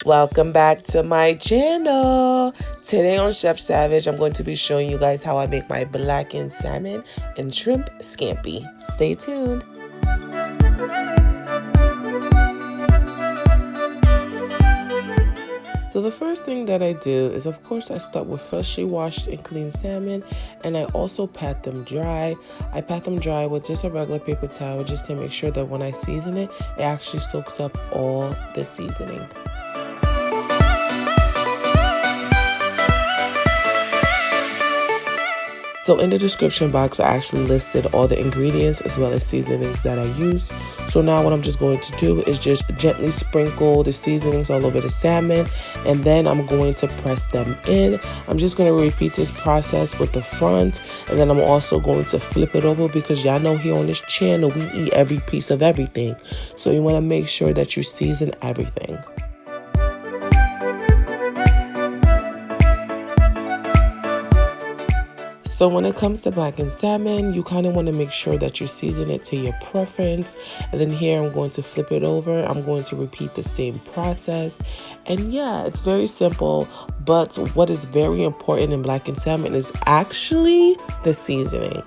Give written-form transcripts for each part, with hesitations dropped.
welcome back to my channel. Today on Chef Savage, I'm going to be showing you guys how I make my blackened salmon and shrimp scampi. Stay tuned. So the first thing that I do is, of course, I start with freshly washed and clean salmon, and I also pat them dry. I pat them dry with just a regular paper towel just to make sure that when I season it, it actually soaks up all the seasoning. So in the description box, I actually listed all the ingredients as well as seasonings that I use. So now what I'm just going to do is just gently sprinkle the seasonings all over the salmon, and then I'm going to press them in. I'm just going to repeat this process with the front, and then I'm also going to flip it over because y'all know here on this channel we eat every piece of everything. So you want to make sure that you season everything. So when it comes to blackened salmon, you kind of want to make sure that you season it to your preference. And then here I'm going to flip it over. I'm going to repeat the same process. And yeah, it's very simple. But what is very important in blackened salmon is actually the seasoning.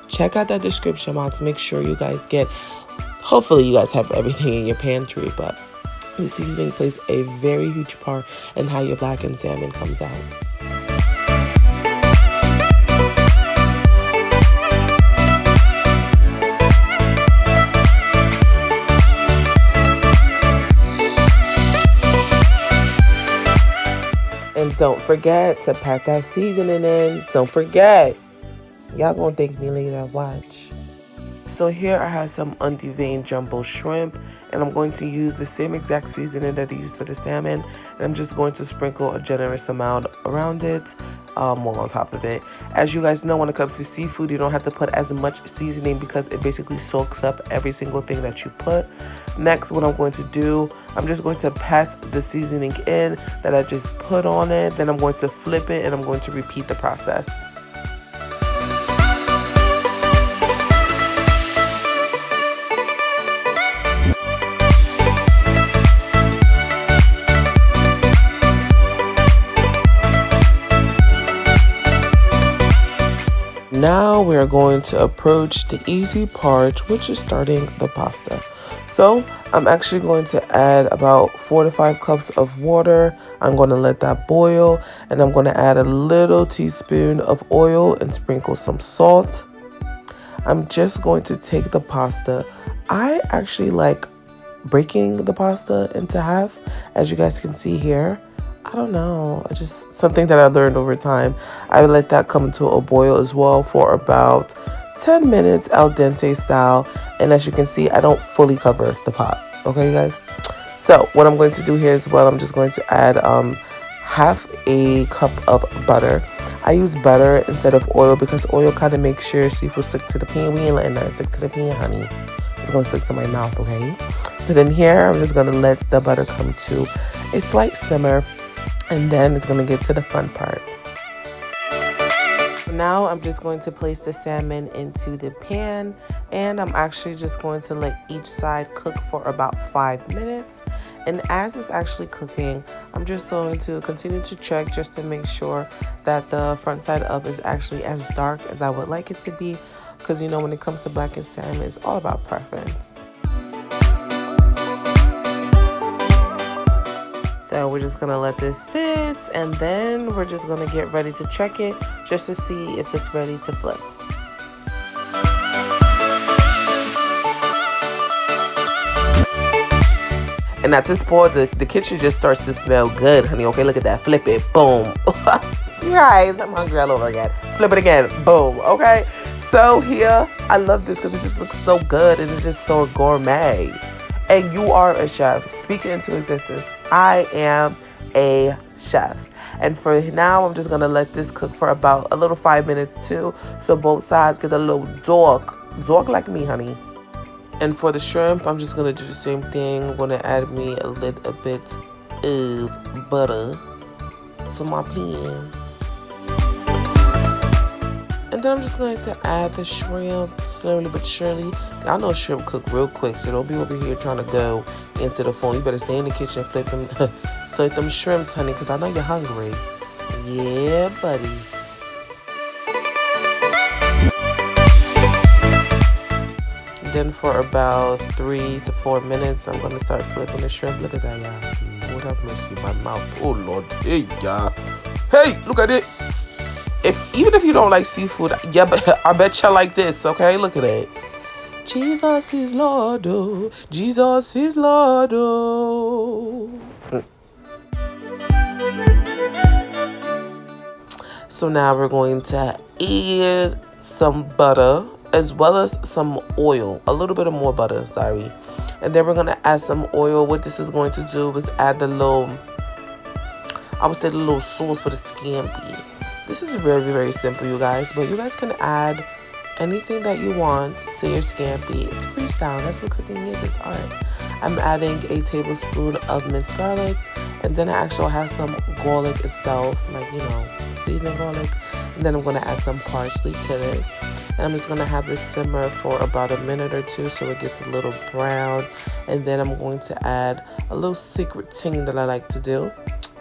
Check out that description box. Make sure you guys hopefully you guys have everything in your pantry. But the seasoning plays a very huge part in how your blackened salmon comes out. And don't forget to pack that seasoning in. Don't forget. Y'all gonna thank me later. Watch. So here I have some undeviend jumbo shrimp, and I'm going to use the same exact seasoning that I used for the salmon, and I'm just going to sprinkle a generous amount around it, more on top of it. As you guys know, when it comes to seafood, you don't have to put as much seasoning because it basically soaks up every single thing that you put. Next, what I'm going to do, I'm just going to pat the seasoning in that I just put on it. Then I'm going to flip it, and I'm going to repeat the process. Now we're going to approach the easy part, which is starting the pasta. So I'm actually going to add about 4 to 5 cups of water. I'm going to let that boil, and I'm going to add a little teaspoon of oil and sprinkle some salt. I'm just going to take the pasta. I actually like breaking the pasta into half, as you guys can see here. I don't know, it's just something that I learned over time. I let that come to a boil as well for about 10 minutes al dente style. And as you can see, I don't fully cover the pot. Okay, you guys? So what I'm going to do here as well, I'm just going to add half a cup of butter. I use butter instead of oil because oil kind of makes sure seafood stick to the pan. We ain't letting that stick to the pan, honey. It's going to stick to my mouth, okay? So then here, I'm just going to let the butter come to a slight simmer. And then it's going to get to the fun part. Now I'm just going to place the salmon into the pan, and I'm actually just going to let each side cook for about 5 minutes. And as it's actually cooking, I'm just going to continue to check just to make sure that the front side up is actually as dark as I would like it to be, because you know when it comes to blackened salmon, it's all about preference. So we're just gonna let this sit, and then we're just gonna get ready to check it just to see if it's ready to flip. And at this point, the kitchen just starts to smell good, honey. Okay, look at that. Flip it. Boom. You guys, I'm hungry all over again. Flip it again. Boom. Okay. So here, I love this because it just looks so good and it's just so gourmet. And you are a chef. Speak it into existence. I am a chef. And for now, I'm just going to let this cook for about a little 5 minutes too. So both sides get a little dark. Dark like me, honey. And for the shrimp, I'm just going to do the same thing. I'm going to add me a little bit of butter to my pan. And then I'm just going to add the shrimp slowly but surely. Y'all know shrimp cook real quick, so don't be over here trying to go into the phone. You better stay in the kitchen flipping So eat them shrimps, honey, because I know you're hungry. Yeah, buddy. Then for about 3 to 4 minutes, I'm going to start flipping the shrimp. Look at that, y'all. Lord have mercy, my mouth. Oh, Lord. Hey, y'all. Hey, look at it. Even if you don't like seafood, yeah, but I bet you like this, okay? Look at it. Jesus is Lord, oh. Jesus is Lord, oh. So now we're going to add some butter as well as some oil. A little bit of more butter, sorry. And then we're going to add some oil. What this is going to do is add the little, I would say the little sauce for the scampi. This is very, very simple, you guys. But you guys can add anything that you want to your scampi. It's freestyle. That's what cooking is. It's art. I'm adding a tablespoon of minced garlic. And then I actually have some garlic itself, like, you know, seasoning garlic. And then I'm going to add some parsley to this. And I'm just going to have this simmer for about a minute or two so it gets a little brown. And then I'm going to add a little secret thing that I like to do,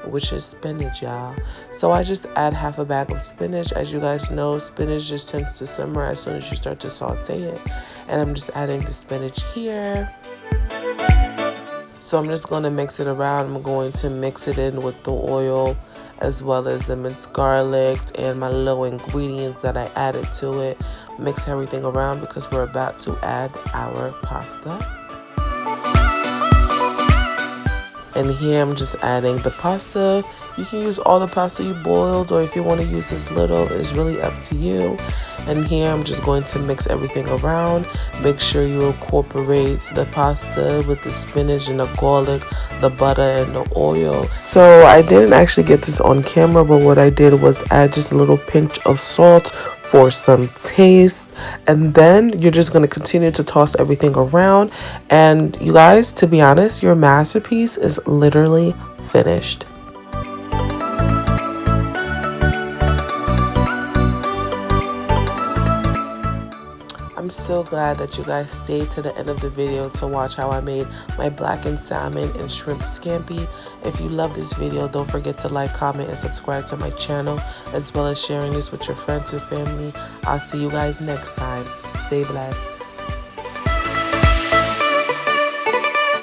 which is spinach, y'all. So I just add half a bag of spinach. As you guys know, spinach just tends to simmer as soon as you start to saute it. And I'm just adding the spinach here. So I'm just going to mix it around. I'm going to mix it in with the oil as well as the minced garlic and my little ingredients that I added to it. Mix everything around because we're about to add our pasta. And here I'm just adding the pasta. You can use all the pasta you boiled, or if you want to use this little, it's really up to you. And here I'm just going to mix everything around. Make sure you incorporate the pasta with the spinach and the garlic, the butter and the oil. So I didn't actually get this on camera, but what I did was add just a little pinch of salt for some taste. And then you're just going to continue to toss everything around. And you guys, to be honest, your masterpiece is literally finished. I'm so glad that you guys stayed to the end of the video to watch how I made my blackened salmon and shrimp scampi. If you love this video, don't forget to like, comment, and subscribe to my channel, as well as sharing this with your friends and family. I'll see you guys next time. Stay blessed.